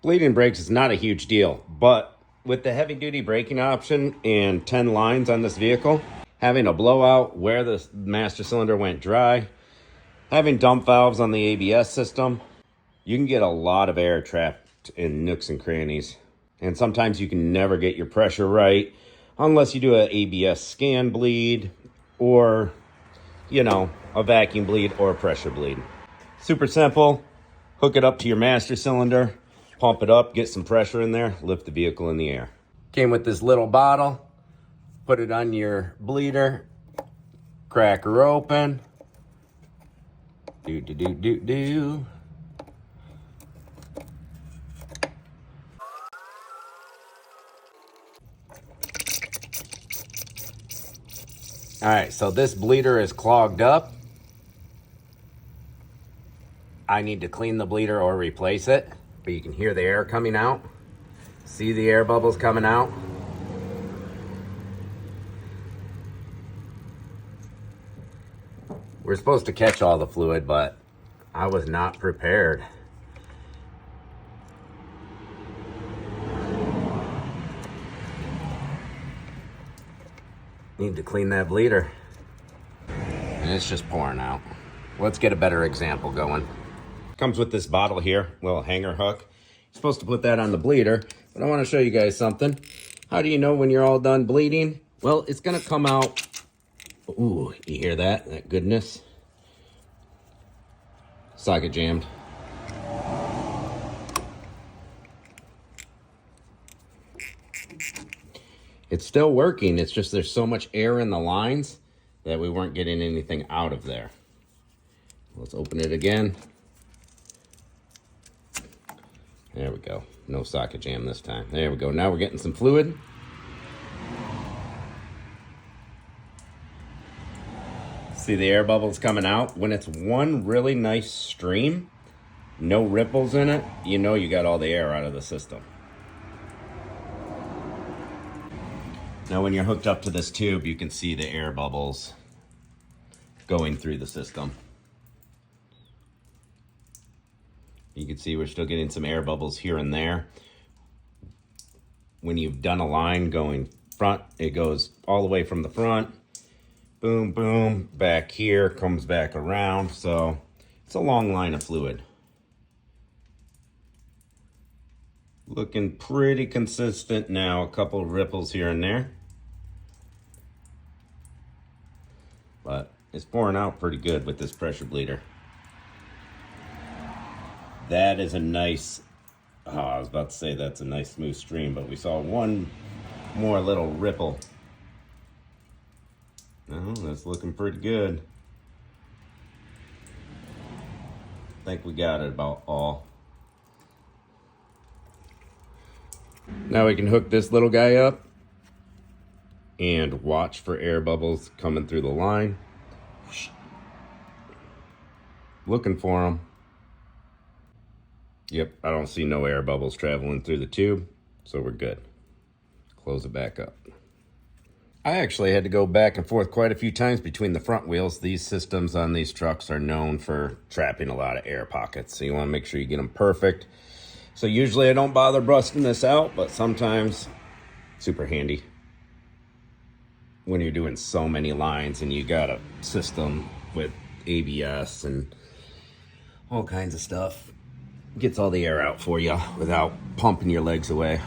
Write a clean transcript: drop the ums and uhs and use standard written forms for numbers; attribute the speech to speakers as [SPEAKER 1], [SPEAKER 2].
[SPEAKER 1] Bleeding brakes is not a huge deal, but with the heavy duty braking option and 10 lines on this vehicle, having a blowout where the master cylinder went dry, having dump valves on the ABS system, you can get a lot of air trapped in nooks and crannies. And sometimes you can never get your pressure right unless you do an ABS scan bleed or, a vacuum bleed or a pressure bleed. Super simple. Hook it up to your master cylinder, pump it up, get some pressure in there, lift the vehicle in the air. Came with this little bottle. Put it on your bleeder, crack her open. Do. All right, so this bleeder is clogged up. I need to clean the bleeder or replace it, but you can hear the air coming out. See the air bubbles coming out. We're supposed to catch all the fluid, but I was not prepared. Need to clean that bleeder. And it's just pouring out. Let's get a better example going. Comes with this bottle here, little hanger hook. You're supposed to put that on the bleeder, but I want to show you guys something. How do you know when you're all done bleeding? Well, it's gonna come out. Ooh, you hear that? That goodness. Socket jammed. It's still working, it's just there's so much air in the lines that we weren't getting anything out of there. Let's open it again. There we go. No socket jam this time. There we go. Now we're getting some fluid. See the air bubbles coming out? When it's one really nice stream, no ripples in it, you know you got all the air out of the system. Now when you're hooked up to this tube, you can see the air bubbles going through the system. You can see we're still getting some air bubbles here and there. When you've done a line going front, it goes all the way from the front, boom, boom, back here, comes back around. So it's a long line of fluid. Looking pretty consistent now, a couple of ripples here and there. But it's pouring out pretty good with this pressure bleeder. That is a nice, I was about to say that's a nice smooth stream, but we saw one more little ripple. Oh, that's looking pretty good. I think we got it about all. Now we can hook this little guy up and watch for air bubbles coming through the line. Looking for them. Yep, I don't see no air bubbles traveling through the tube, so we're good. Close it back up. I actually had to go back and forth quite a few times between the front wheels. These systems on these trucks are known for trapping a lot of air pockets, so you want to make sure you get them perfect. So usually I don't bother busting this out, but sometimes super handy when you're doing so many lines and you got a system with ABS and all kinds of stuff. Gets all the air out for you without pumping your legs away.